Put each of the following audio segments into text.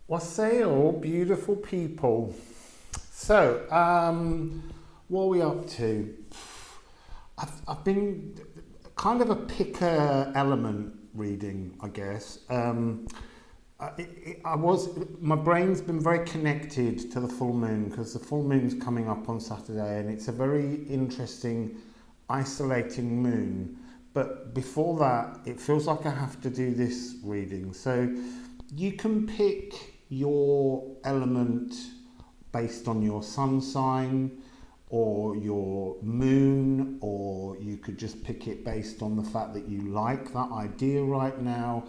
Wassail Beautiful People. So, what are we up to? I've been kind of a picker element reading, I guess. My brain's been very connected to the full moon because the full moon's coming up on Saturday and it's a very interesting, isolating moon. But before that, it feels like I have to do this reading. So you can pick your element based on your sun sign or your moon, or you could just pick it based on the fact that you like that idea right now.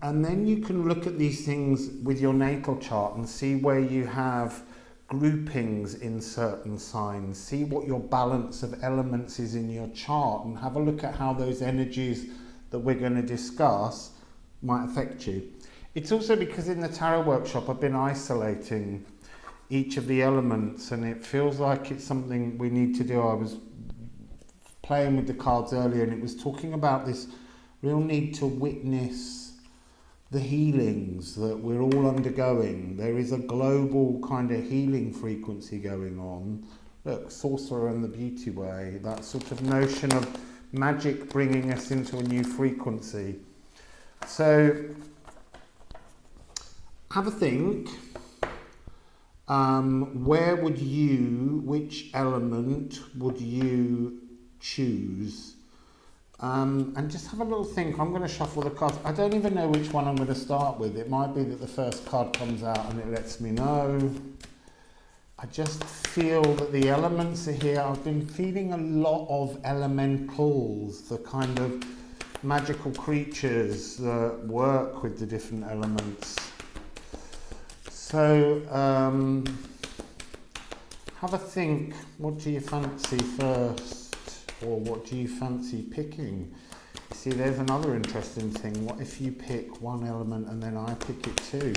And then you can look at these things with your natal chart and see where you have groupings in certain signs, see what your balance of elements is in your chart, and have a look at how those energies that we're going to discuss might affect you. It's also because in the tarot workshop I've been isolating each of the elements and it feels like it's something we need to do. I was playing with the cards earlier and it was talking about this real need to witness the healings that we're all undergoing. There is a global kind of healing frequency going on. Look, Sorcerer and the Beauty Way, that sort of notion of magic bringing us into a new frequency. So have a think. Which element would you choose? And just have a little think. I'm going to shuffle the cards. I don't even know which one I'm going to start with. It might be that the first card comes out and it lets me know. I just feel that the elements are here. I've been feeling a lot of elementals, the kind of magical creatures that work with the different elements. So, have a think. What do you fancy first? Or what do you fancy picking? You see, there's another interesting thing. What if you pick one element and then I pick it too?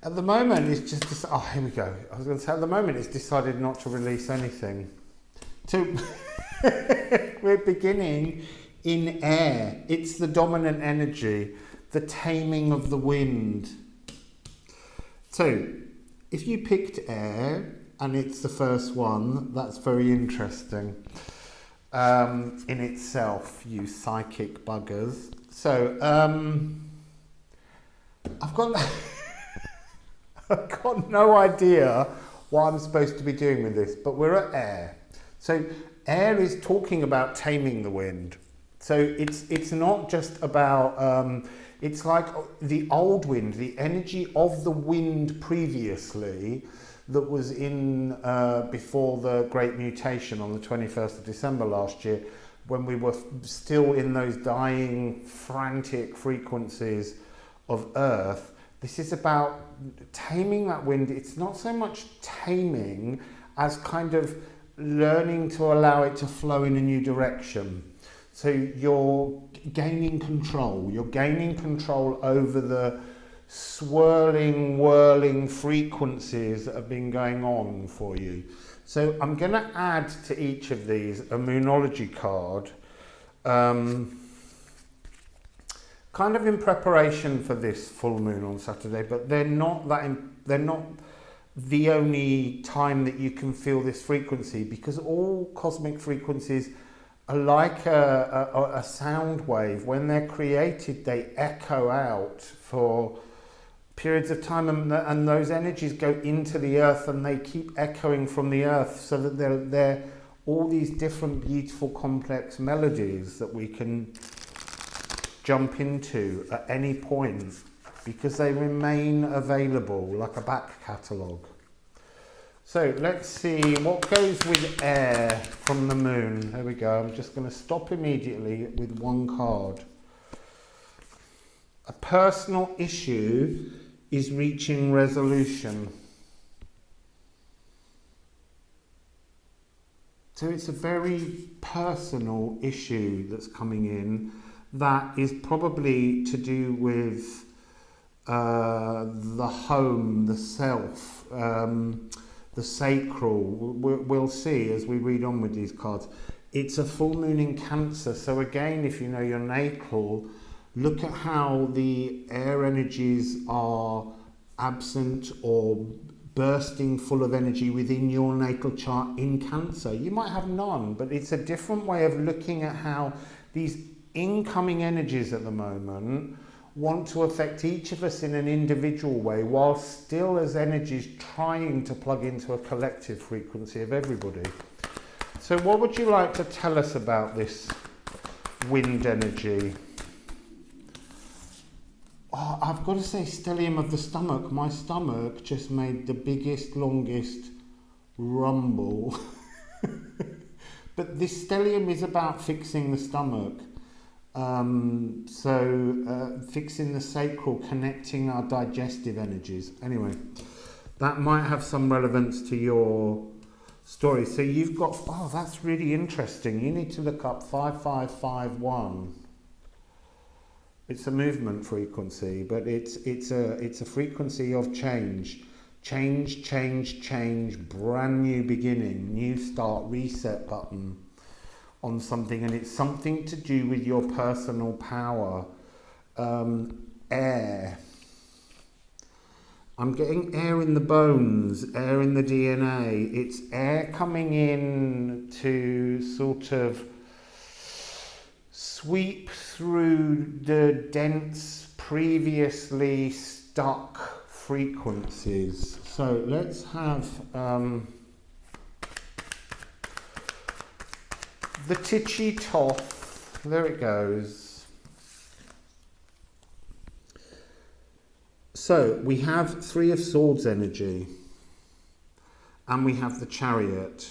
At the moment, it's just... Oh, here we go. I was going to say, at the moment, it's decided not to release anything. So, we're beginning in air. It's the dominant energy, the taming of the wind. So, if you picked air and it's the first one, that's very interesting in itself, you psychic buggers. So, I've got no idea what I'm supposed to be doing with this, but we're at air. So, air is talking about taming the wind. So it's not just about, it's like the old wind, the energy of the wind previously that was in before the Great Mutation on the 21st of December last year, when we were still in those dying, frantic frequencies of Earth. This is about taming that wind. It's not so much taming as kind of learning to allow it to flow in a new direction. So you're gaining control. You're gaining control over the swirling, whirling frequencies that have been going on for you. So I'm going to add to each of these a Moonology card, kind of in preparation for this full moon on Saturday, but they're not the only time that you can feel this frequency, because all cosmic frequencies are like a sound wave. When they're created, they echo out for periods of time, and those energies go into the earth and they keep echoing from the earth, so that they're all these different beautiful complex melodies that we can jump into at any point, because they remain available like a back catalogue. So let's see what goes with air from the moon. There we go. I'm just going to stop immediately with one card. A personal issue is reaching resolution. So it's a very personal issue that's coming in that is probably to do with the home, the self, the sacral. We'll see as we read on with these cards. it's a full moon in Cancer. So again, if you know your natal, look at how the air energies are absent or bursting full of energy within your natal chart in Cancer. You might have none, but it's a different way of looking at how these incoming energies at the moment want to affect each of us in an individual way, while still as energies trying to plug into a collective frequency of everybody. So what would you like to tell us about this wind energy? Oh, I've got to say, stellium of the stomach. My stomach just made the biggest, longest rumble. But this stellium is about fixing the stomach. Fixing the sacral, connecting our digestive energies. Anyway, that might have some relevance to your story. So you've got, oh, that's really interesting. You need to look up 5551. It's a movement frequency, but it's a frequency of change. Change, brand new beginning, new start, reset button on something, and it's something to do with your personal power. Air. I'm getting air in the bones, air in the DNA. It's air coming in to sort of sweep through the dense, previously stuck frequencies. So let's have the Titchy Toff. There it goes. So we have Three of Swords energy, and we have the Chariot.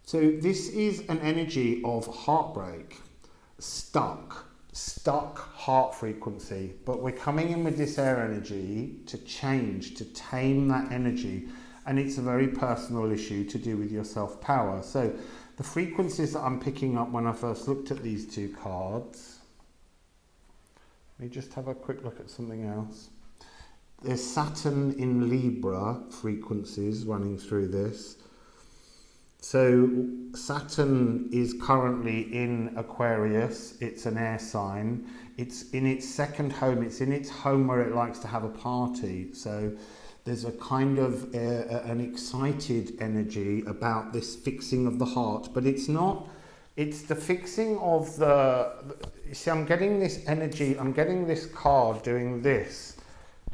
So this is an energy of heartbreak, stuck heart frequency, but we're coming in with this air energy to change, to tame that energy, and it's a very personal issue to do with your self-power. So the frequencies that I'm picking up when I first looked at these two cards, let me just have a quick look at something else. There's Saturn in Libra frequencies running through this. So Saturn is currently in Aquarius. It's an air sign. It's in its second home. It's in its home where it likes to have a party. So there's a kind of an excited energy about this fixing of the heart, but it's not. It's the fixing of the. You see, I'm getting this energy. I'm getting this card doing this.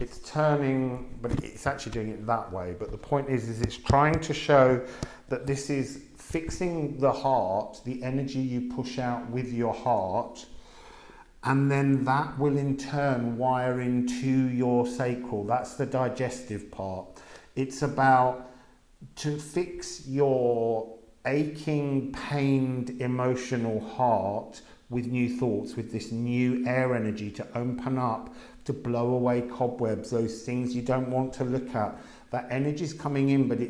It's turning, but it's actually doing it that way. But the point is it's trying to show that this is fixing the heart, the energy you push out with your heart, and then that will in turn wire into your sacral. That's the digestive part. It's about to fix your aching, pained, emotional heart with new thoughts, with this new air energy to open up, to blow away cobwebs, those things you don't want to look at. That energy is coming in, but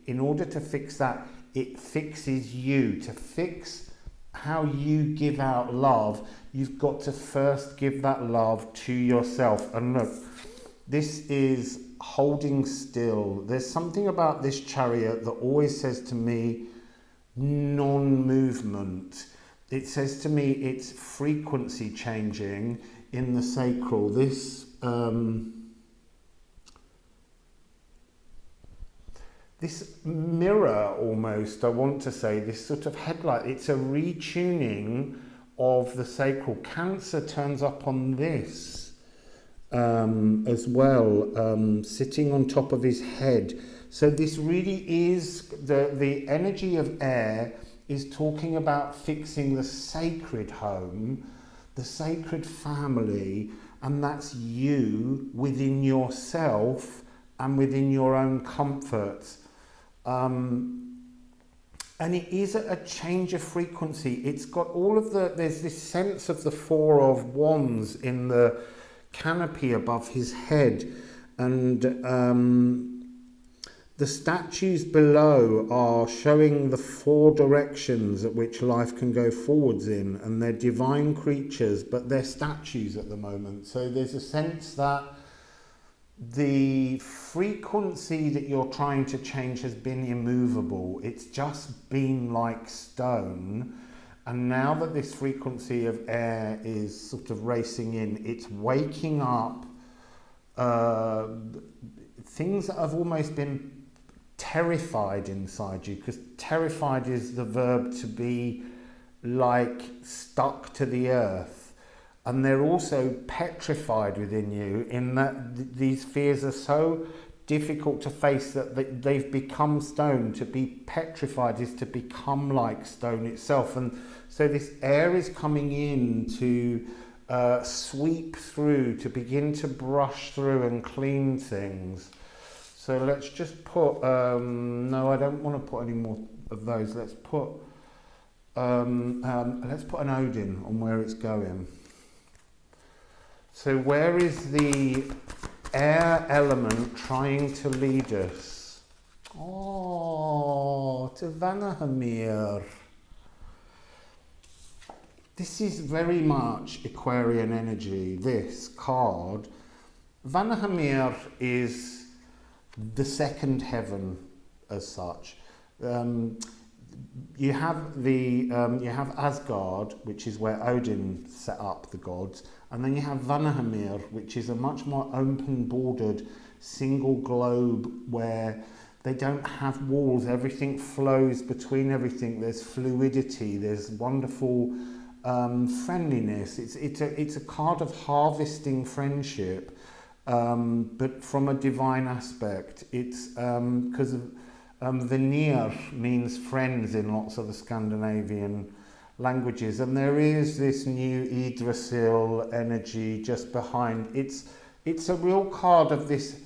in order to fix that, it fixes you. To fix how you give out love, you've got to first give that love to yourself. And look, this is holding still. There's something about this Chariot that always says to me, non-movement. It says to me, it's frequency changing in the sacral. This mirror almost, I want to say, this sort of headlight, it's a retuning of the sacral. Cancer turns up on this as well, sitting on top of his head. So this really is, the energy of air is talking about fixing the sacred home, the sacred family, and that's you within yourself and within your own comfort. And it is a change of frequency. It's got all of there's this sense of the Four of Wands in the canopy above his head, and the statues below are showing the four directions at which life can go forwards in, and they're divine creatures, but they're statues at the moment. So there's a sense that the frequency that you're trying to change has been immovable. It's just been like stone. And now that this frequency of air is sort of racing in, it's waking up things that have almost been terrified inside you, because terrified is the verb to be like stuck to the earth. And they're also petrified within you in that these fears are so difficult to face that they've become stone. To be petrified is to become like stone itself. And so this air is coming in to sweep through, to begin to brush through and clean things. So let's just put, no, I don't want to put any more of those. Let's put an Odin on where it's going. So where is the air element trying to lead us? Oh, to Vanahamir. This is very much Aquarian energy, this card. Vanahamir is the second heaven as such. You have Asgard, which is where Odin set up the gods, and then you have Vanahamir, which is a much more open-bordered single globe where they don't have walls. Everything flows between everything. There's fluidity. There's wonderful friendliness. It's a card of harvesting friendship, but from a divine aspect. It's because Vanir means friends in lots of the Scandinavian languages, and there is this new Yggdrasil energy just behind. It's a real card of this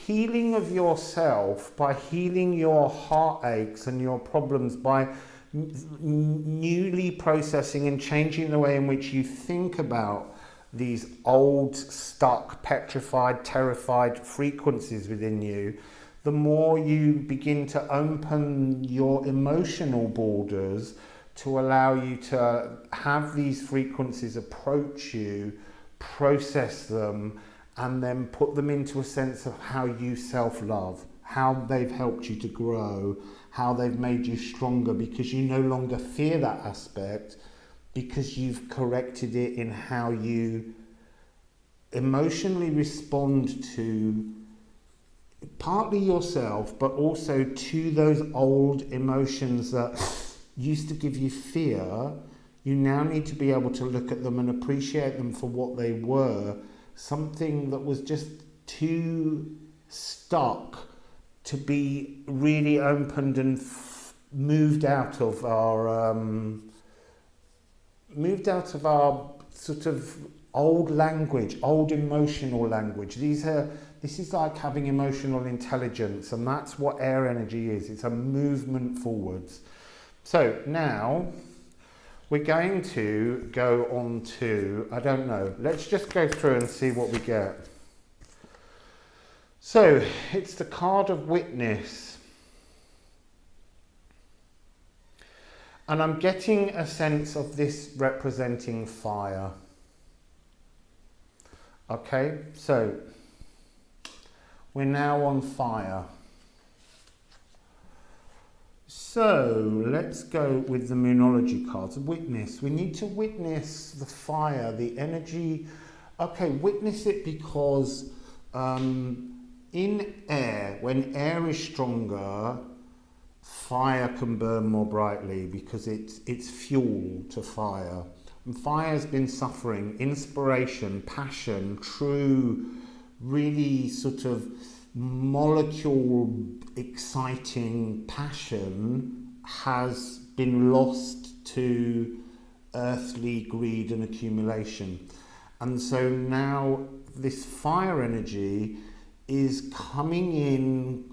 healing of yourself by healing your heartaches and your problems, by newly processing and changing the way in which you think about these old, stuck, petrified, terrified frequencies within you. The more you begin to open your emotional borders to allow you to have these frequencies approach you, process them, and then put them into a sense of how you self-love, how they've helped you to grow, how they've made you stronger, because you no longer fear that aspect, because you've corrected it in how you emotionally respond to partly yourself, but also to those old emotions that used to give you fear. You now need to be able to look at them and appreciate them for what they were, something that was just too stuck to be really opened and moved out of our sort of old language, old emotional language. This is like having emotional intelligence, and that's what air energy is. It's a movement forwards. So now we're going to go on to, I don't know, let's just go through and see what we get. So it's the card of witness. And I'm getting a sense of this representing fire. Okay, so we're now on fire. So let's go with the Moonology cards. Witness. We need to witness the fire, the energy. Okay, witness it because in air, when air is stronger, fire can burn more brightly because it's fuel to fire. And fire's been suffering. Inspiration, passion, true, really sort of molecule exciting passion has been lost to earthly greed and accumulation. And so now this fire energy is coming in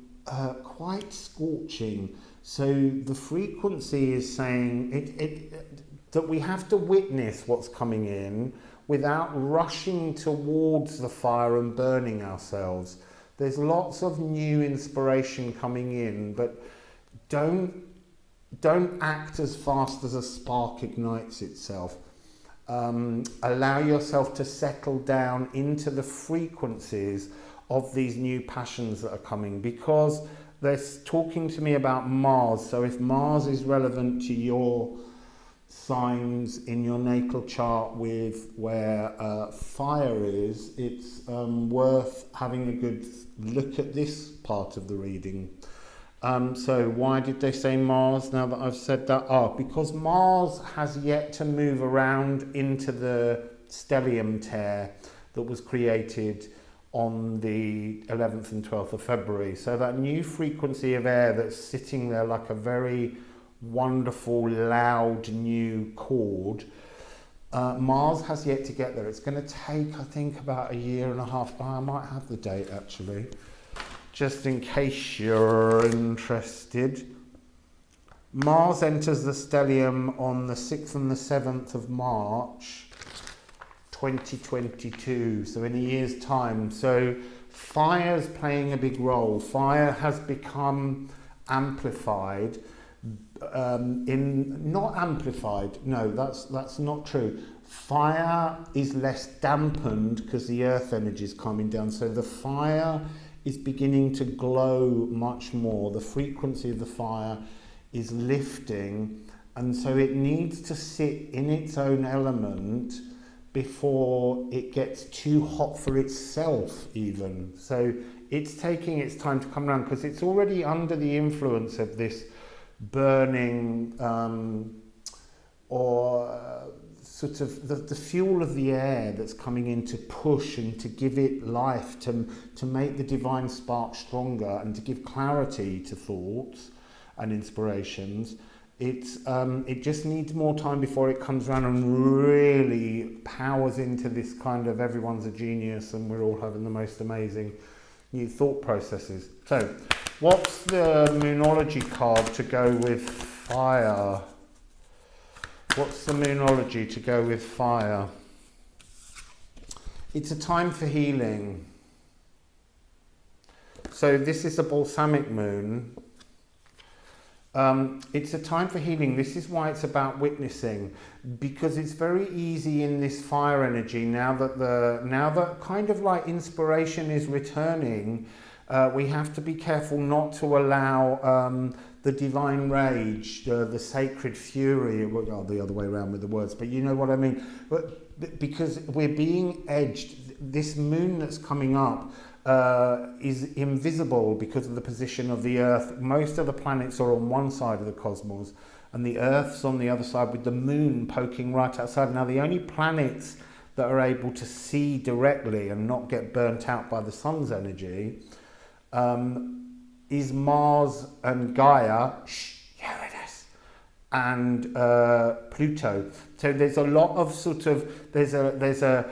quite scorching. So the frequency is saying that we have to witness what's coming in without rushing towards the fire and burning ourselves. There's lots of new inspiration coming in, but don't act as fast as a spark ignites itself. allow yourself to settle down into the frequencies of these new passions that are coming, because they're talking to me about Mars. So if Mars is relevant to your signs in your natal chart with where fire is, it's worth having a good look at this part of the reading. So why did they say Mars now that I've said that? Because Mars has yet to move around into the stellium tear that was created on the 11th and 12th of February. So that new frequency of air that's sitting there like a very wonderful, loud new chord, Mars has yet to get there. It's going to take, I think, about a year and a half. I might have the date actually, just in case you're interested. Mars enters the stellium on the 6th and the 7th of March 2022, so in a year's time. So fire's playing a big role. Fire has become amplified. That's not true. Fire is less dampened because the earth energy is coming down, so the fire is beginning to glow much more. The frequency of the fire is lifting, and so it needs to sit in its own element before it gets too hot for itself even. So it's taking its time to come around because it's already under the influence of this burning sort of the fuel of the air that's coming in to push and to give it life, to make the divine spark stronger and to give clarity to thoughts and inspirations. It just needs more time before it comes around and really powers into this kind of everyone's a genius and we're all having the most amazing new thought processes. So what's the Moonology card to go with fire? What's the Moonology to go with fire? It's a time for healing. So this is a balsamic moon. It's a time for healing. This is why it's about witnessing, because it's very easy in this fire energy now that kind of like inspiration is returning. We have to be careful not to allow the divine rage, the sacred fury, well, the other way around with the words, but you know what I mean. But because we're being edged, this moon that's coming up is invisible because of the position of the Earth. Most of the planets are on one side of the cosmos and the Earth's on the other side with the moon poking right outside. Now the only planets that are able to see directly and not get burnt out by the sun's energy is Mars and Gaia, and Pluto. So there's a lot of sort of, there's a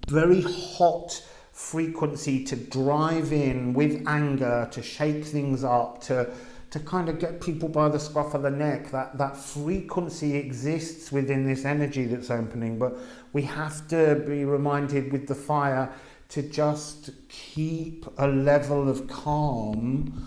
very hot frequency to drive in with anger, to shake things up, to kind of get people by the scruff of the neck. That frequency exists within this energy that's opening, but we have to be reminded with the fire to just keep a level of calm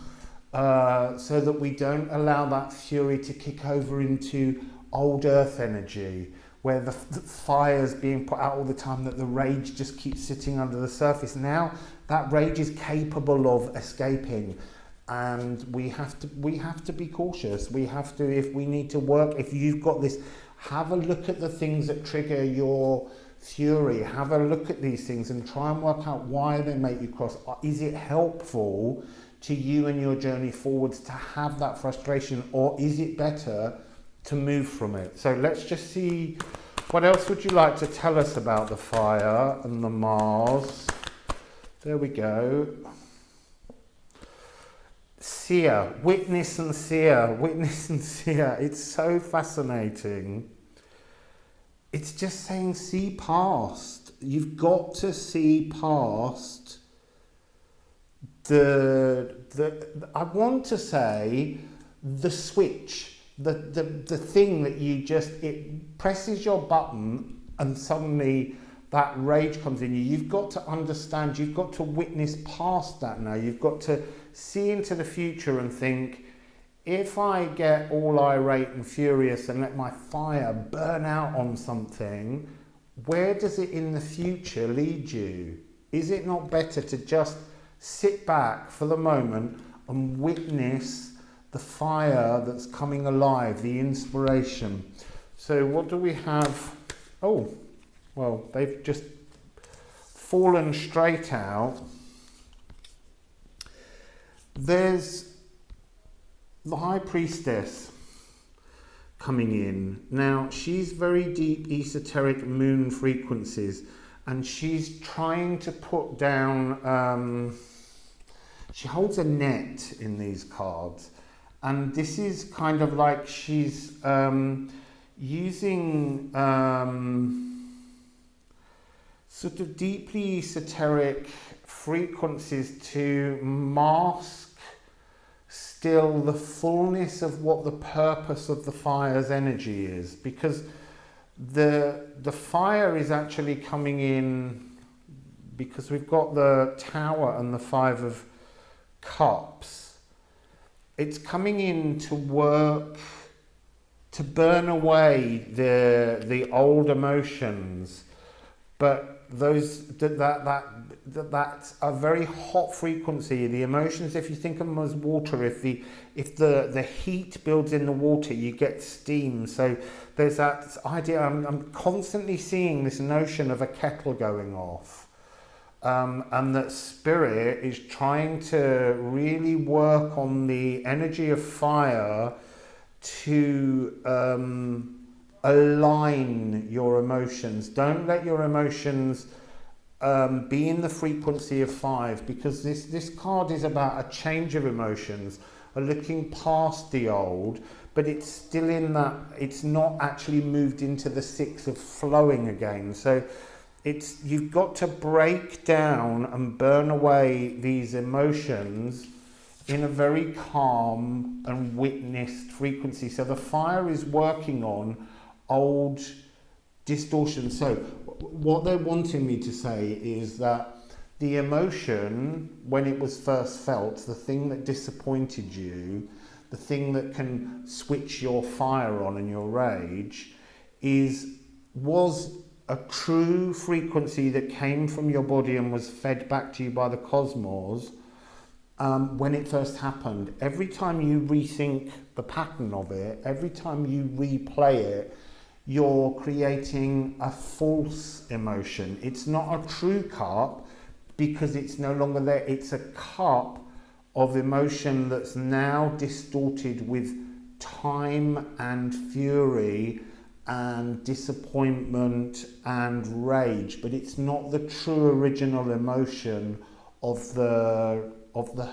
so that we don't allow that fury to kick over into old earth energy, where the fire's being put out all the time, that the rage just keeps sitting under the surface. Now that rage is capable of escaping, and we have to be cautious. We have to, if we need to work, if you've got this, have a look at the things that trigger your fury. Have a look at these things and try and work out why they make you cross. Is it helpful to you and your journey forwards to have that frustration, or is it better to move from it? So let's just see, what else would you like to tell us about the fire and the Mars? There we go. Seer, witness and seer, witness and seer. It's so fascinating. It's just saying see past. You've got to see past I want to say the switch, the thing that you just, it presses your button and suddenly that rage comes in you. You've got to understand, you've got to witness past that now. You've got to see into the future and think, if I get all irate and furious and let my fire burn out on something, where does it in the future lead you? Is it not better to just sit back for the moment and witness the fire that's coming alive, the inspiration? So what do we have? Oh, well, they've just fallen straight out. There's the High Priestess coming in. Now, she's very deep esoteric moon frequencies, and she's trying to put down, she holds a net in these cards, and this is kind of like she's using sort of deeply esoteric frequencies to mask still the fullness of what the purpose of the fire's energy is, because the fire is actually coming in, because we've got the Tower and the Five of Cups. It's coming in to work to burn away the old emotions, but that's a very hot frequency. The emotions, if you think of them as water, if the heat builds in the water, you get steam. So there's that idea. I'm constantly seeing this notion of a kettle going off, and that spirit is trying to really work on the energy of fire to align your emotions. Don't let your emotions be in the frequency of 5, because this card is about a change of emotions, a looking past the old, but it's still in that, it's not actually moved into the 6 of flowing again. So you've got to break down and burn away these emotions in a very calm and witnessed frequency. So the fire is working on old distortion. So what they're wanting me to say is that the emotion, when it was first felt, the thing that disappointed you, the thing that can switch your fire on and your rage, was a true frequency that came from your body and was fed back to you by the cosmos when it first happened. Every time you rethink the pattern of it, every time you replay it, you're creating a false emotion. It's not a true cup because it's no longer there. It's a cup of emotion that's now distorted with time and fury and disappointment and rage, but it's not the true original emotion of the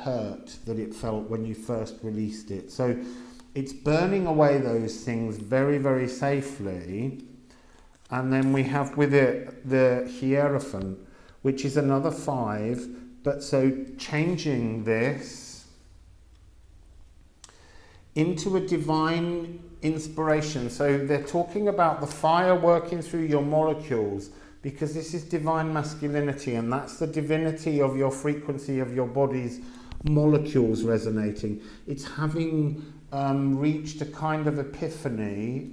hurt that it felt when you first released it. So it's burning away those things very, very safely. And then we have with it the Hierophant, which is another 5. But so changing this into a divine inspiration. So they're talking about the fire working through your molecules, because this is divine masculinity, and that's the divinity of your frequency of your body's molecules resonating. It's having reached a kind of epiphany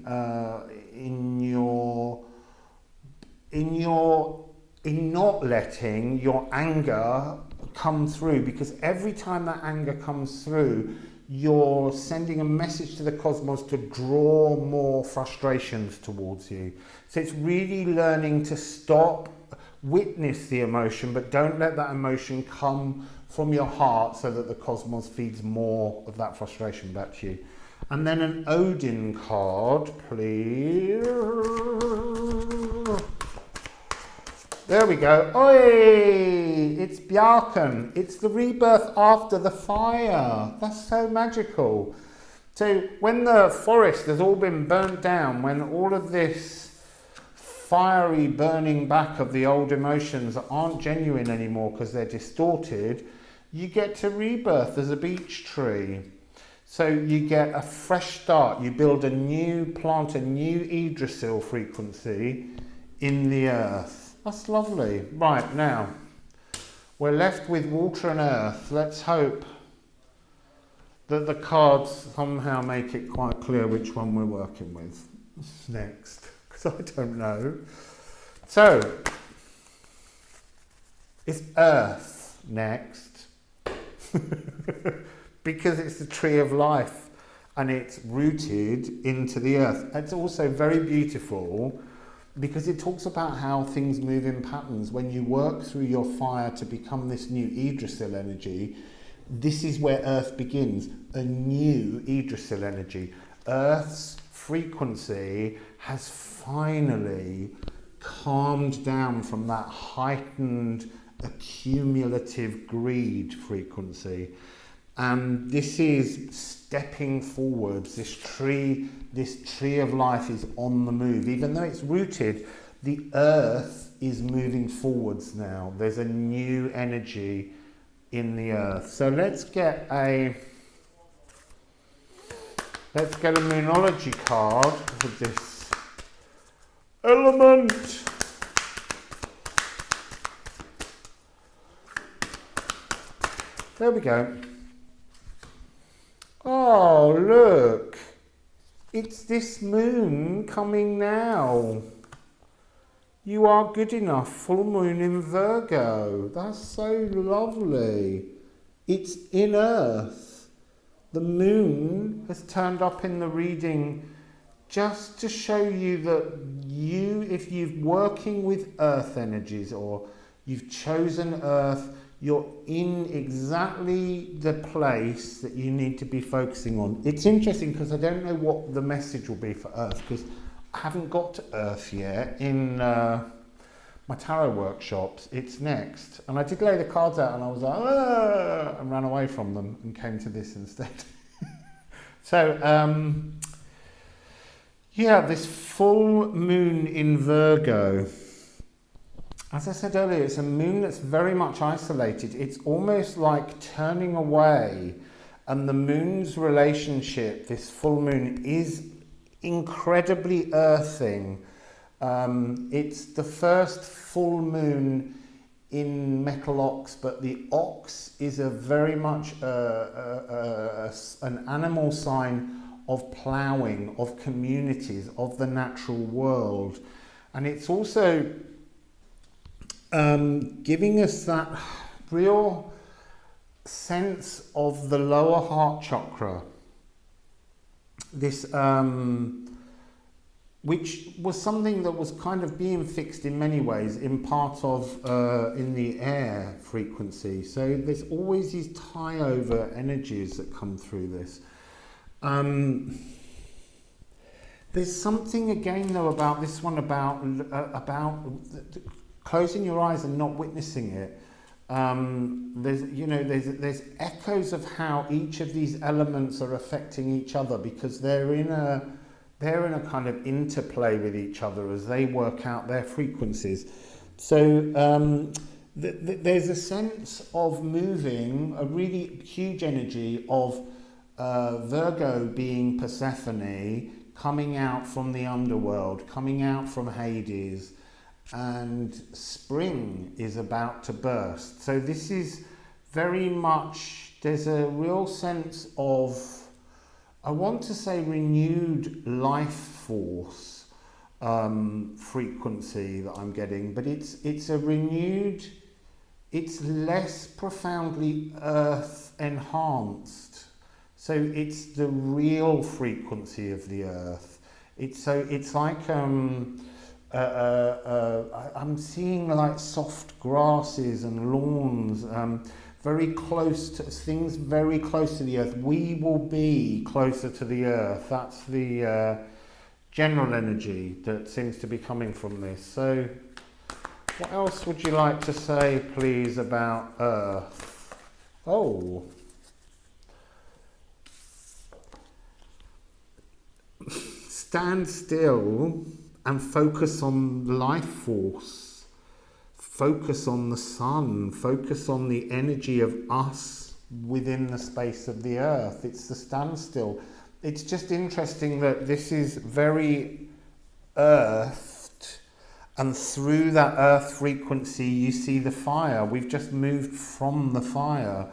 in not letting your anger come through, because every time that anger comes through, you're sending a message to the cosmos to draw more frustrations towards you. So it's really learning to stop, witness the emotion, but don't let that emotion come from your heart so that the cosmos feeds more of that frustration back to you. And then an Odin card, please. There we go. Oi! It's Bjarkan. It's the rebirth after the fire. That's so magical. So when the forest has all been burnt down, when all of this fiery burning back of the old emotions aren't genuine anymore because they're distorted, you get to rebirth as a beech tree. So you get a fresh start. You build plant a new Yggdrasil frequency in the earth. That's lovely. Right, now, we're left with water and earth. Let's hope the cards somehow make it quite clear which one we're working with next, because I don't know. So, it's Earth next, because it's the tree of life and it's rooted into the earth. It's also very beautiful because it talks about how things move in patterns. When you work through your fire to become this new Yggdrasil energy, this is where Earth begins, a new Yggdrasil energy. Earth's frequency has finally calmed down from that heightened accumulative greed frequency. And this is stepping forwards. This tree of life is on the move. Even though it's rooted, the earth is moving forwards now. There's a new energy in the earth. So let's get a moonology card for this element. There we go. Oh, look. It's this moon coming now. You are good enough. Full moon in Virgo. That's so lovely. It's in Earth. The moon has turned up in the reading just to show you that if you're working with Earth energies or you've chosen Earth, you're in exactly the place that you need to be focusing on. It's interesting because I don't know what the message will be for Earth, because I haven't got to Earth yet in my tarot workshops. It's next. And I did lay the cards out and I was like, ah, and ran away from them and came to this instead. So, yeah, this full moon in Virgo. As I said earlier, it's a moon that's very much isolated. It's almost like turning away, and the moon's relationship, this full moon, is incredibly earthing. It's the first full moon in metal ox, but the ox is a very much an animal sign of ploughing, of communities, of the natural world. And it's also giving us that real sense of the lower heart chakra, this which was something that was kind of being fixed in many ways in part of in the air frequency. So there's always these tie-over energies that come through this. There's something again though about this one about closing your eyes and not witnessing it. There's echoes of how each of these elements are affecting each other, because they're in a kind of interplay with each other as they work out their frequencies. So there's a sense of moving, a really huge energy of Virgo being Persephone, coming out from the underworld, coming out from Hades, and spring is about to burst. So this is very much, there's a real sense of, I want to say, renewed life force frequency that I'm getting, but it's a renewed, it's less profoundly earth enhanced. So it's the real frequency of the earth. It's like I'm seeing like soft grasses and lawns, very close to things, very close to the earth. We will be closer to the earth. That's the general energy that seems to be coming from this. So what else would you like to say, please, about Earth? Oh. Stand still and focus on life force. Focus on the sun. Focus on the energy of us within the space of the earth. It's the standstill. It's just interesting that this is very earthed, and through that earth frequency you see the fire. We've just moved from the fire.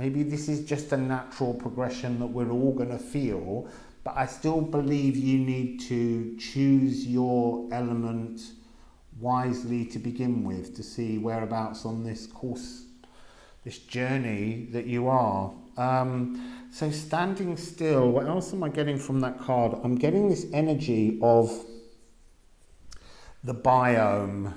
Maybe this is just a natural progression that we're all going to feel, but I still believe you need to choose your element wisely to begin with, to see whereabouts on this course, this journey that you are. So standing still, what else am I getting from that card? I'm getting this energy of the biome.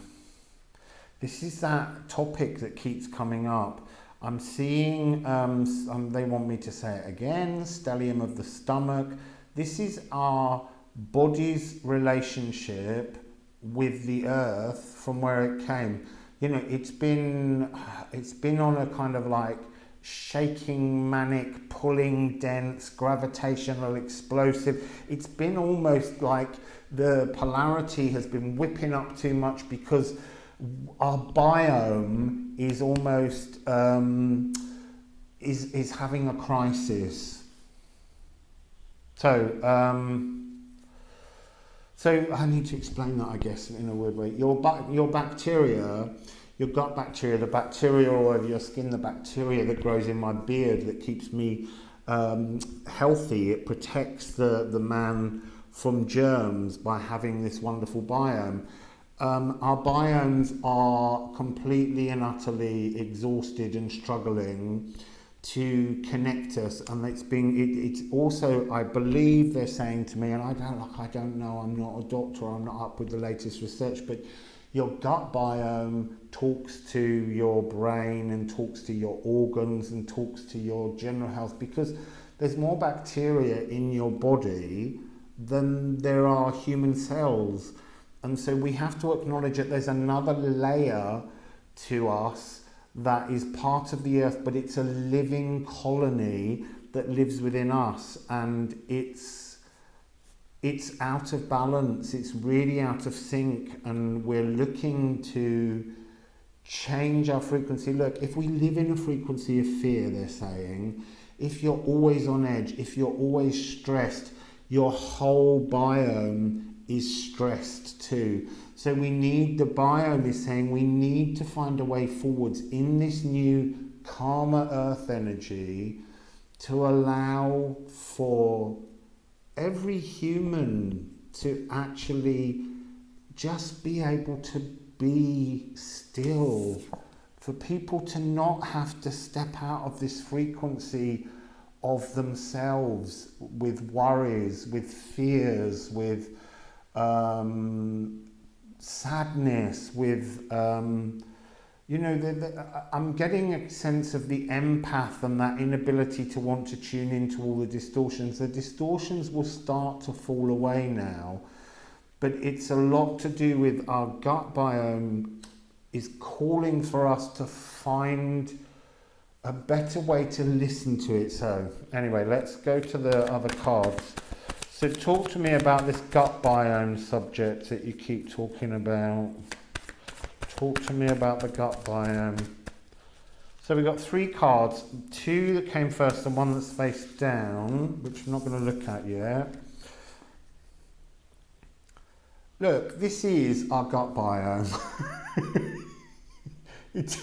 This is that topic that keeps coming up. I'm seeing, they want me to say it again, stellium of the stomach. This is our body's relationship with the earth from where it came. You know, it's been on a kind of like shaking, manic, pulling, dense, gravitational, explosive. It's been almost like the polarity has been whipping up too much because our biome is almost is having a crisis. So I need to explain that, I guess, in a weird way. Your bacteria, your gut bacteria, the bacteria all over your skin, the bacteria that grows in my beard that keeps me healthy. It protects the man from germs by having this wonderful biome. Our biomes are completely and utterly exhausted and struggling to connect us, and it's also, I believe they're saying to me, and I don't know, I'm not a doctor, I'm not up with the latest research, but your gut biome talks to your brain and talks to your organs and talks to your general health, because there's more bacteria in your body than there are human cells. And so we have to acknowledge that there's another layer to us that is part of the earth, but it's a living colony that lives within us, and it's out of balance, it's really out of sync, and we're looking to change our frequency. Look, if we live in a frequency of fear, they're saying, if you're always on edge, if you're always stressed, your whole biome is stressed too. So the biome is saying we need to find a way forwards in this new calmer earth energy to allow for every human to actually just be able to be still, for people to not have to step out of this frequency of themselves with worries, with fears, with sadness, with I'm getting a sense of the empath and that inability to want to tune into all the distortions. The distortions will start to fall away now, but it's a lot to do with our gut biome is calling for us to find a better way to listen to it. So anyway, let's go to the other cards. So talk to me about this gut biome subject that you keep talking about. Talk to me about the gut biome. So we've got 3 cards, 2 that came first and 1 that's face down, which I'm not going to look at yet. Look, this is our gut biome. It's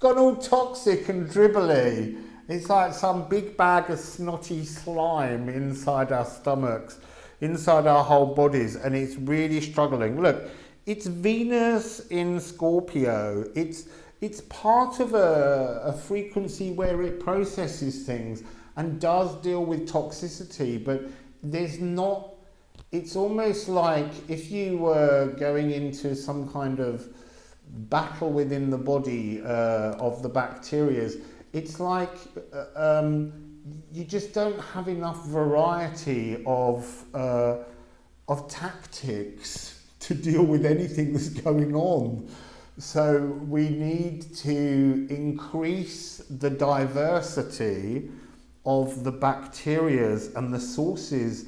gone all toxic and dribbly. It's like some big bag of snotty slime inside our stomachs, inside our whole bodies, and it's really struggling. Look, it's Venus in Scorpio. It's part of a frequency where it processes things and does deal with toxicity, but it's almost like if you were going into some kind of battle within the body of the bacteria. It's like you just don't have enough variety of tactics to deal with anything that's going on. So we need to increase the diversity of the bacterias and the sources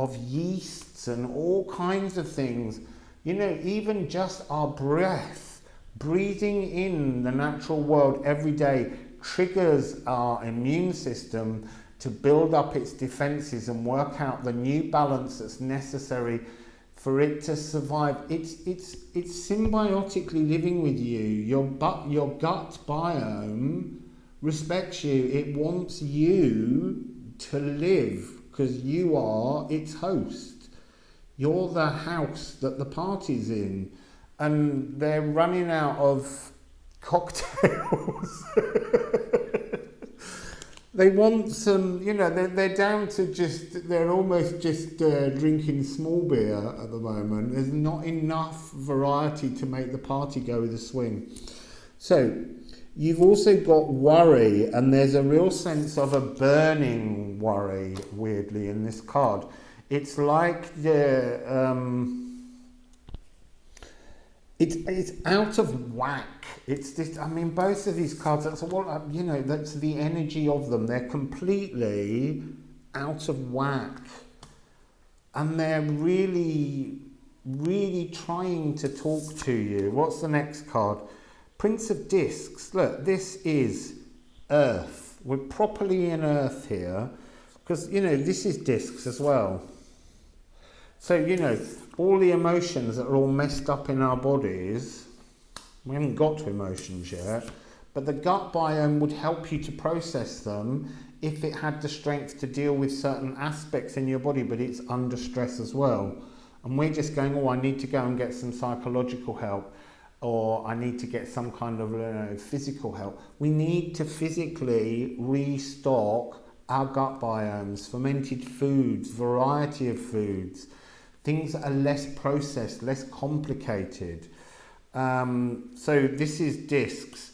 of yeasts and all kinds of things. You know, even just our breath, breathing in the natural world every day triggers our immune system to build up its defenses and work out the new balance that's necessary for it to survive. It's symbiotically living with you. Your gut biome respects you. It wants you to live because you are its host. You're the house that the party's in, and they're running out of cocktails. They want some, they're down to they're almost just drinking small beer at the moment. There's not enough variety to make the party go with a swing. So, you've also got worry, and there's a real sense of a burning worry, weirdly, in this card. It's like it's out of whack. It's just, both of these cards, that's that's the energy of them. They're completely out of whack. And they're really, really trying to talk to you. What's the next card? Prince of Discs. Look, this is Earth. We're properly in Earth here. Because, this is discs as well. So, all the emotions that are all messed up in our bodies, we haven't got to emotions yet, but the gut biome would help you to process them if it had the strength to deal with certain aspects in your body, but it's under stress as well. And we're just going, I need to go and get some psychological help, or I need to get some kind of physical help. We need to physically restock our gut biomes, fermented foods, variety of foods, things that are less processed, less complicated. So this is discs.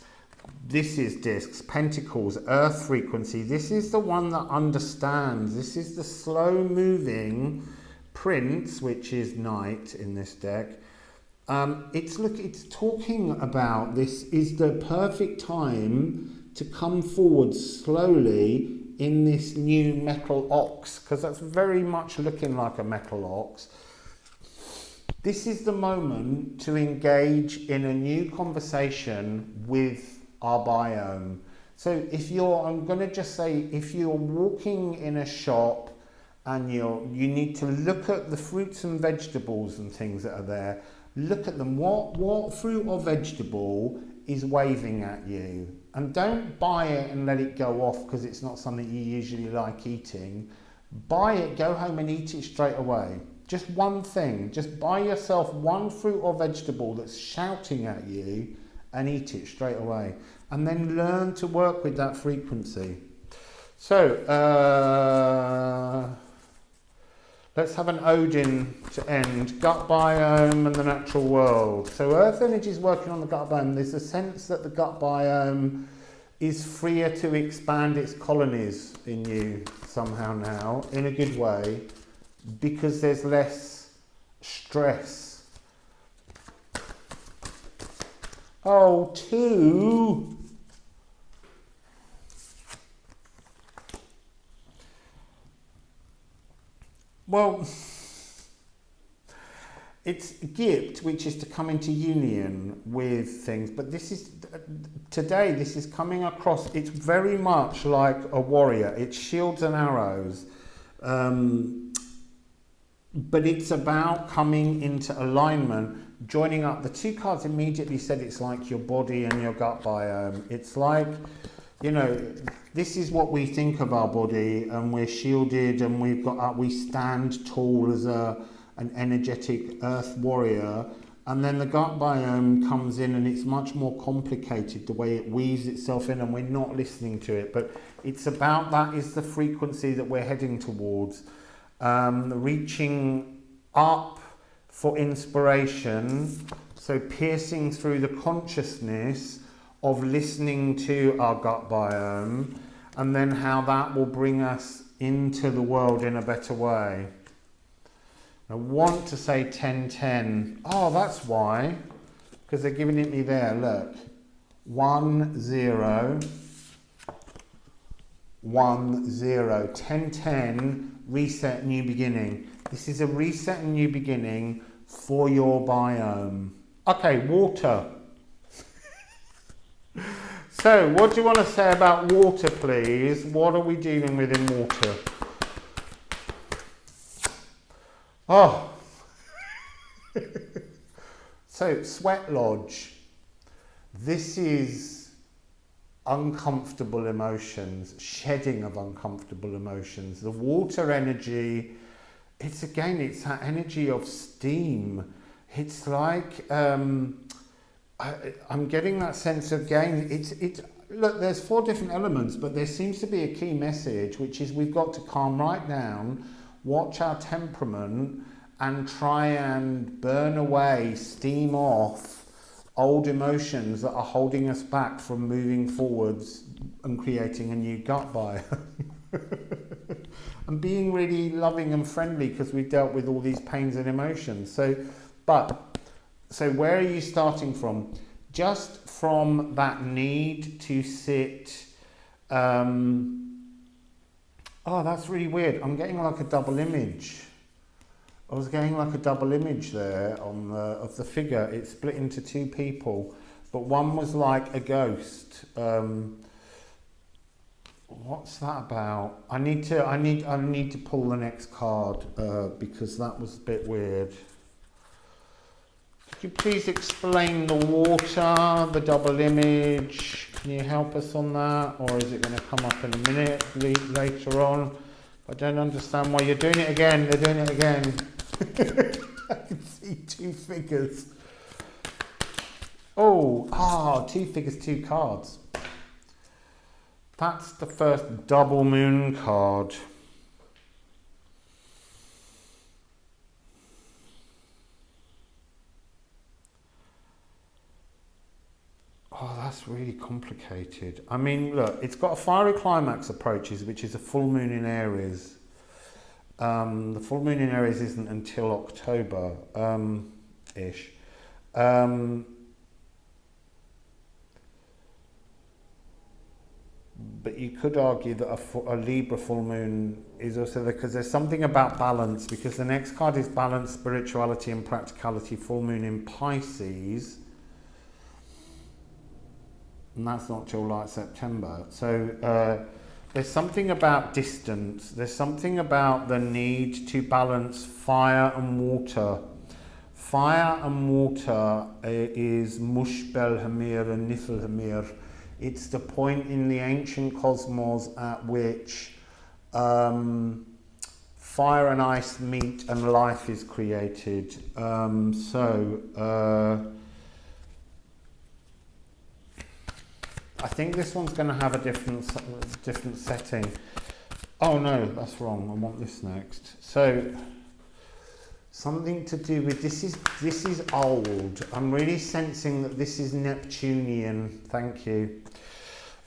This is discs, pentacles, earth frequency. This is the one that understands. This is the slow moving prince, which is knight in this deck. It's talking about this is the perfect time to come forward slowly in this new metal ox, because that's very much looking like a metal ox. This is the moment to engage in a new conversation with our biome. So if you're walking in a shop and you need to look at the fruits and vegetables and things that are there, look at them. What fruit or vegetable is waving at you? And don't buy it and let it go off because it's not something you usually like eating. Buy it, go home and eat it straight away. Just one thing. Just buy yourself one fruit or vegetable that's shouting at you and eat it straight away. And then learn to work with that frequency. So, let's have an Odin to end. Gut biome and the natural world. So Earth energy is working on the gut biome. There's a sense that the gut biome is freer to expand its colonies in you somehow now, in a good way, because there's less stress. Oh, 2. Well, it's Gift, which is to come into union with things, but this is coming across, it's very much like a warrior. It's shields and arrows, but it's about coming into alignment, joining up. The 2 cards immediately said it's like your body and your gut biome. It's like, this is what we think of our body, and we're shielded, and we stand tall as an energetic earth warrior. And then the gut biome comes in, and it's much more complicated the way it weaves itself in, and we're not listening to it. But it's about that is the frequency that we're heading towards. Reaching up for inspiration, so piercing through the consciousness of listening to our gut biome, and then how that will bring us into the world in a better way. I want to say 10-10. Oh, that's why. Because they're giving it me there, look. 1-0. 1-0. 10-10. Reset, new beginning. This is a reset and new beginning for your biome. Okay, water. So, what do you want to say about water, please? What are we dealing with in water? Oh, So, sweat lodge. This is uncomfortable emotions, shedding of uncomfortable emotions. The water energy, it's that energy of steam. It's like, I'm getting that sense of gain. Look, there's 4 different elements, but there seems to be a key message, which is we've got to calm right down, watch our temperament, and try and burn away, steam off old emotions that are holding us back from moving forwards and creating a new gut biome. And being really loving and friendly because we've dealt with all these pains and emotions. So where are you starting from? Just from that need to sit. Oh, that's really weird. I'm getting like a double image. I was getting like a double image there of the figure. It's split into 2 people, but one was like a ghost. What's that about? I need to pull the next card because that was a bit weird. Could you please explain the water, the double image? Can you help us on that, or is it going to come up in a minute later on? I don't understand why you're doing it again. They're doing it again. I can see 2 figures. 2 figures, 2 cards. That's the first double moon card. Oh, that's really complicated. I mean, look, it's got a fiery climax approaches, which is a full moon in Aries. The full moon in Aries isn't until October, ish. But you could argue that a Libra full moon is also there, because there's something about balance, because the next card is balance, spirituality and practicality, full moon in Pisces. And that's not till like September. So there's something about distance. There's something about the need to balance fire and water. Fire and water is Mushbel Hamir and Nifl Hamir. It's the point in the ancient cosmos at which fire and ice meet and life is created. I think this one's going to have a different setting. Oh no, that's wrong. I want this next. So something to do with this is old. I'm really sensing that this is Neptunian. Thank you.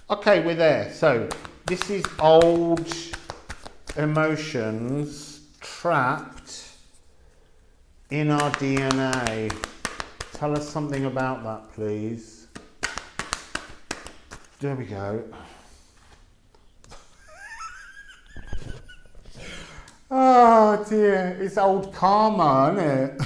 Okay, we're there. So this is old emotions trapped in our DNA. Tell us something about that, please. There we go. Oh dear, it's old karma, isn't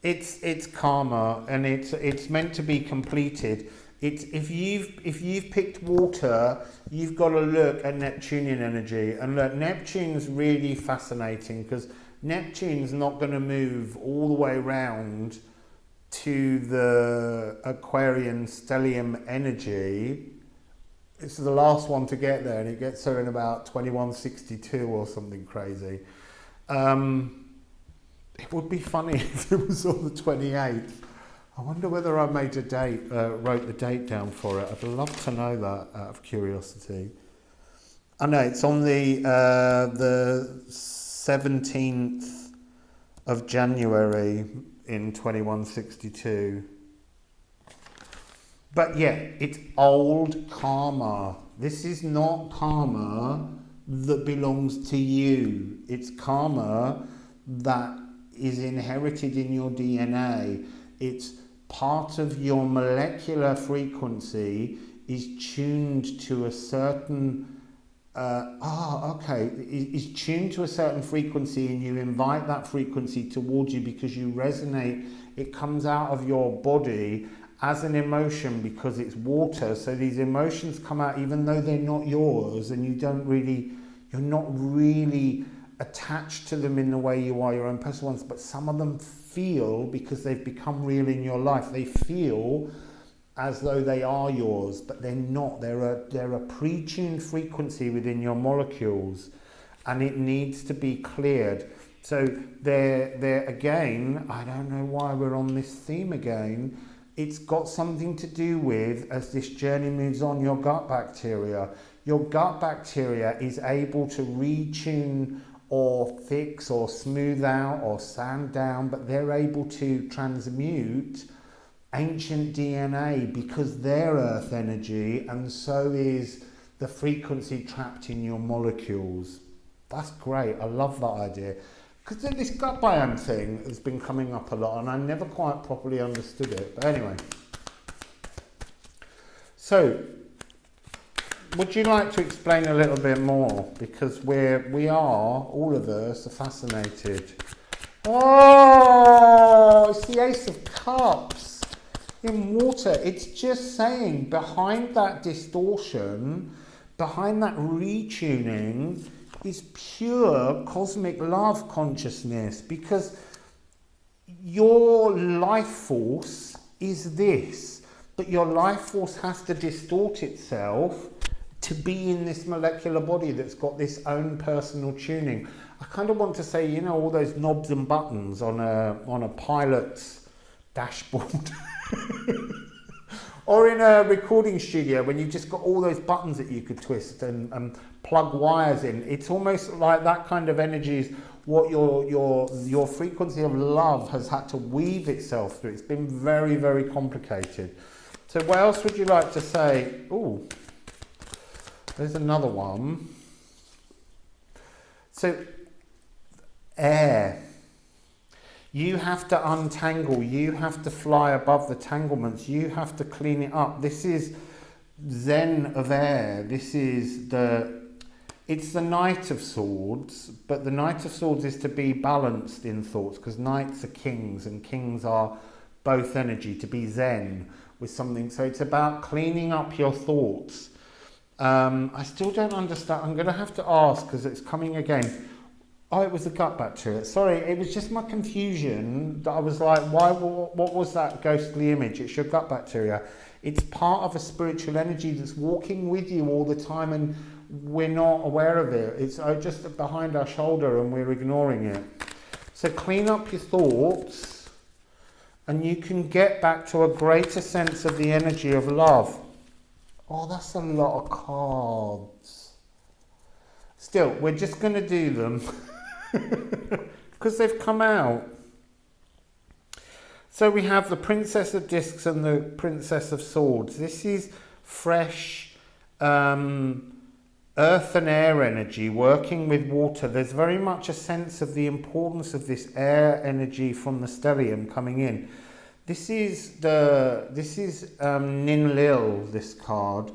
it? It's karma, and it's meant to be completed. It's if you've picked water, you've got to look at Neptunian energy, and look, Neptune's really fascinating because Neptune's not going to move all the way around to the Aquarian stellium energy. It's the last one to get there, and it gets there in about 2162 or something crazy. It would be funny if it was on the 28th. I wonder whether I made a date, wrote the date down for it. I'd love to know that out of curiosity. I know it's on the 17th of January in 2162. But yeah, it's old karma. This is not karma that belongs to you. It's karma that is inherited in your DNA. It's part of your molecular frequency is tuned to a certain is tuned to a certain frequency, and you invite that frequency towards you because you resonate. It comes out of your body as an emotion because it's water, so these emotions come out even though they're not yours, and you're not really attached to them in the way you are your own personal ones, but some of them feel, because they've become real in your life, they feel as though they are yours, but they're not. They're a pre-tuned frequency within your molecules, and it needs to be cleared. So they're again, I don't know why we're on this theme again. It's got something to do with, as this journey moves on, your gut bacteria. Your gut bacteria is able to retune or fix or smooth out or sand down, but they're able to transmute ancient DNA because they're earth energy, and so is the frequency trapped in your molecules. That's great. I love that idea. Because this gut biome thing has been coming up a lot, and I never quite properly understood it. But anyway. So, would you like to explain a little bit more? Because we are, all of us, are fascinated. Oh, it's the Ace of Cups in water. It's just saying, behind that distortion, behind that retuning, is pure cosmic love consciousness, because your life force is this, but your life force has to distort itself to be in this molecular body that's got this own personal tuning. I kind of want to say, you know, all those knobs and buttons on a pilot's dashboard or in a recording studio, when you've just got all those buttons that you could twist and plug wires in. It's almost like that kind of energy is what your frequency of love has had to weave itself through. It's been very, very complicated. So what else would you like to say? Oh, there's another one. So, air. You have to untangle, you have to fly above the tanglements, you have to clean it up. This is Zen of air. This is it's the Knight of Swords, but the Knight of Swords is to be balanced in thoughts, because knights are kings, and kings are both energy, to be Zen with something. So it's about cleaning up your thoughts. I still don't understand. I'm going to have to ask, because it's coming again. Oh, it was the gut bacteria. Sorry, it was just my confusion that I was like, what was that ghostly image? It's your gut bacteria. It's part of a spiritual energy that's walking with you all the time, and we're not aware of it. It's just behind our shoulder and we're ignoring it. So clean up your thoughts, and you can get back to a greater sense of the energy of love. Oh, that's a lot of cards. Still, we're just going to do them because they've come out. So we have the Princess of Discs and the Princess of Swords. This is fresh earth and air energy working with water. There's very much a sense of the importance of this air energy from the stellium coming in. This is Ninlil, this card.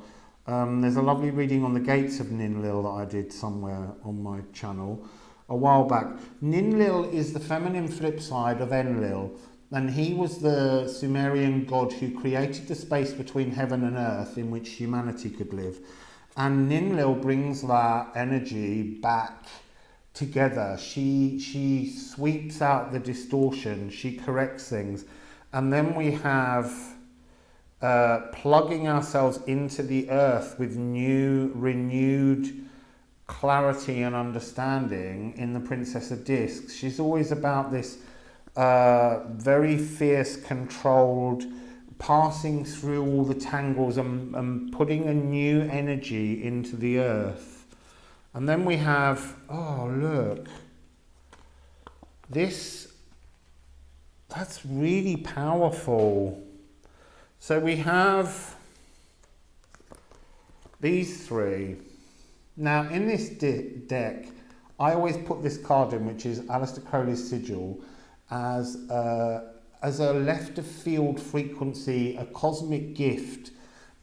There's a lovely reading on the gates of Ninlil that I did somewhere on my channel a while back. Ninlil is the feminine flip side of Enlil, and he was the Sumerian god who created the space between heaven and earth in which humanity could live. And Ninlil brings that energy back together. She sweeps out the distortion, she corrects things. And then we have plugging ourselves into the earth with new, renewed clarity and understanding in the Princess of Discs. She's always about this very fierce, controlled, passing through all the tangles and putting a new energy into the earth. And then we have, oh look, that's really powerful. So we have these three. Now in this deck, I always put this card in, which is Aleister Crowley's Sigil, as a left of field frequency, a cosmic gift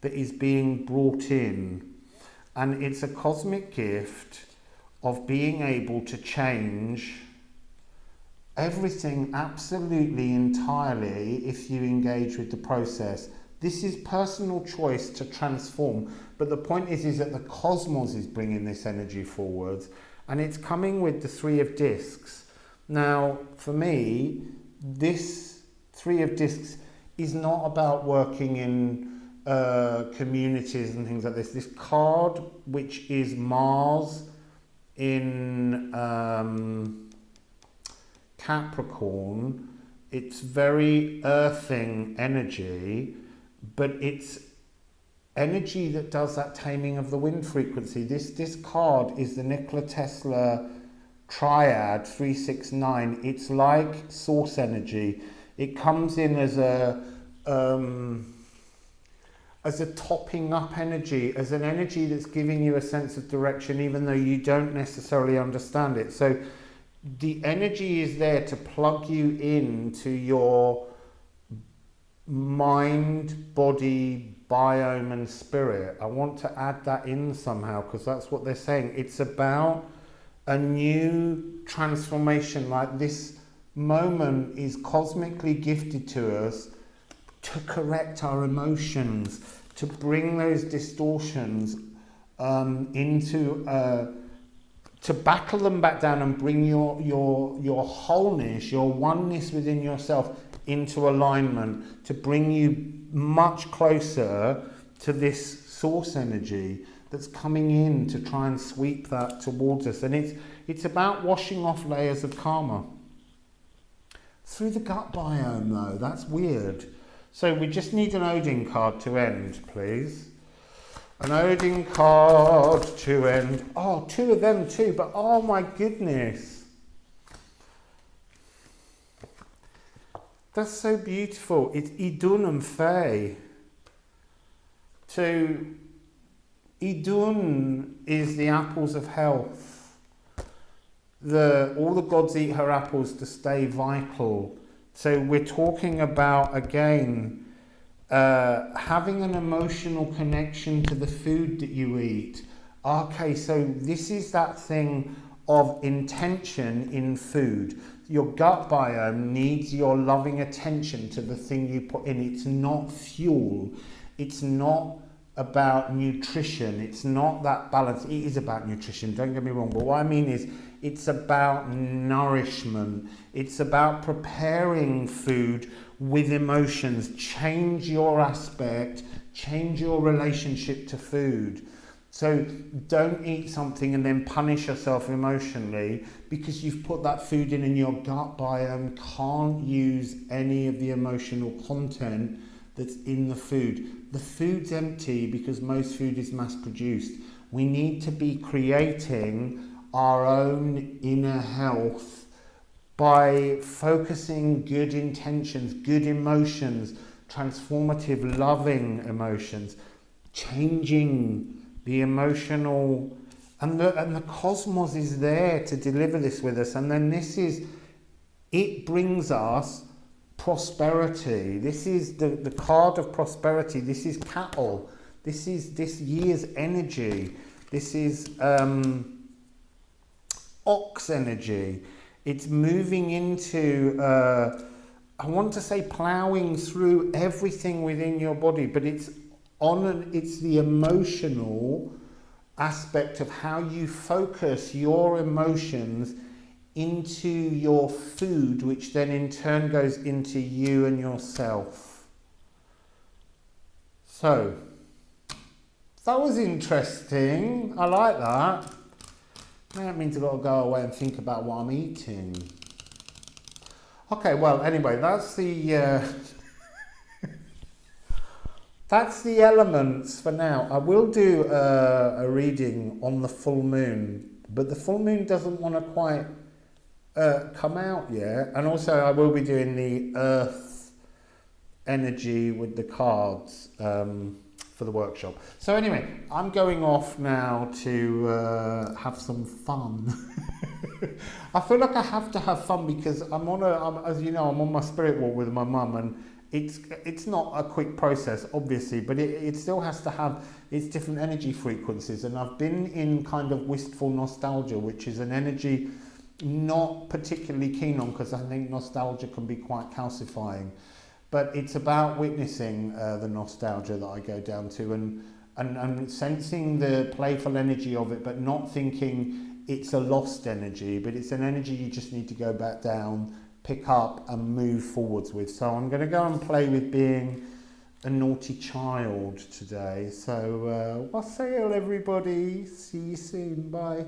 that is being brought in. And it's a cosmic gift of being able to change everything absolutely entirely if you engage with the process. This is personal choice to transform, but the point is that the cosmos is bringing this energy forwards, and it's coming with the Three of Discs. Now, for me, this Three of Discs is not about working in communities and things like this. This card, which is Mars in Capricorn, it's very earthing energy, but it's energy that does that taming of the wind frequency. This card is the Nikola Tesla Triad 369. It's like source energy. It comes in as a topping up energy, as an energy that's giving you a sense of direction even though you don't necessarily understand it. So the energy is there to plug you into your mind, body, biome and spirit. I want to add that in somehow because that's what they're saying. It's about a new transformation. Like, this moment is cosmically gifted to us to correct our emotions, to bring those distortions to battle them back down and bring your wholeness, your oneness within yourself into alignment, to bring you much closer to this source energy that's coming in to try and sweep that towards us. And it's about washing off layers of karma. Through the gut biome though, that's weird. So we just need an Odin card to end, please. An Odin card to end. Oh, two of them too, but oh my goodness. That's so beautiful. It's Idun and Faye. So Idun is the apples of health. All the gods eat her apples to stay vital. So we're talking about, again, having an emotional connection to the food that you eat. Okay, so this is that thing of intention in food. Your gut biome needs your loving attention to the thing you put in. It's not fuel. It's not about nutrition. It's not that balance. It is about nutrition, don't get me wrong. But what I mean is, it's about nourishment. It's about preparing food with emotions. Change your aspect, change your relationship to food. So don't eat something and then punish yourself emotionally because you've put that food in and your gut biome can't use any of the emotional content that's in the food. The food's empty because most food is mass produced. We need to be creating our own inner health by focusing good intentions, good emotions, transformative, loving emotions, changing the emotional, and the cosmos is there to deliver this with us. And then it brings us prosperity. This is the card of prosperity. This is cattle. This is this year's energy. This is ox energy. It's moving into, I want to say ploughing through everything within your body, but it's the emotional aspect of how you focus your emotions into your food, which then in turn goes into you and yourself. So, that was interesting. I like that. That means I've got to go away and think about what I'm eating. Okay, well, anyway, that's the that's the elements for now. I will do a reading on the full moon, but the full moon doesn't want to quite come out yet. And also, I will be doing the earth energy with the cards for the workshop. So anyway, I'm going off now to have some fun. I feel like I have to have fun because as you know, I'm on my spirit walk with my mum, and it's not a quick process, obviously, but it still has to have its different energy frequencies. And I've been in kind of wistful nostalgia, which is an energy not particularly keen on because I think nostalgia can be quite calcifying. But it's about witnessing the nostalgia that I go down to and sensing the playful energy of it, but not thinking it's a lost energy, but it's an energy you just need to go back down, pick up and move forwards with. So I'm going to go and play with being a naughty child today. So wassail everybody, see you soon, bye.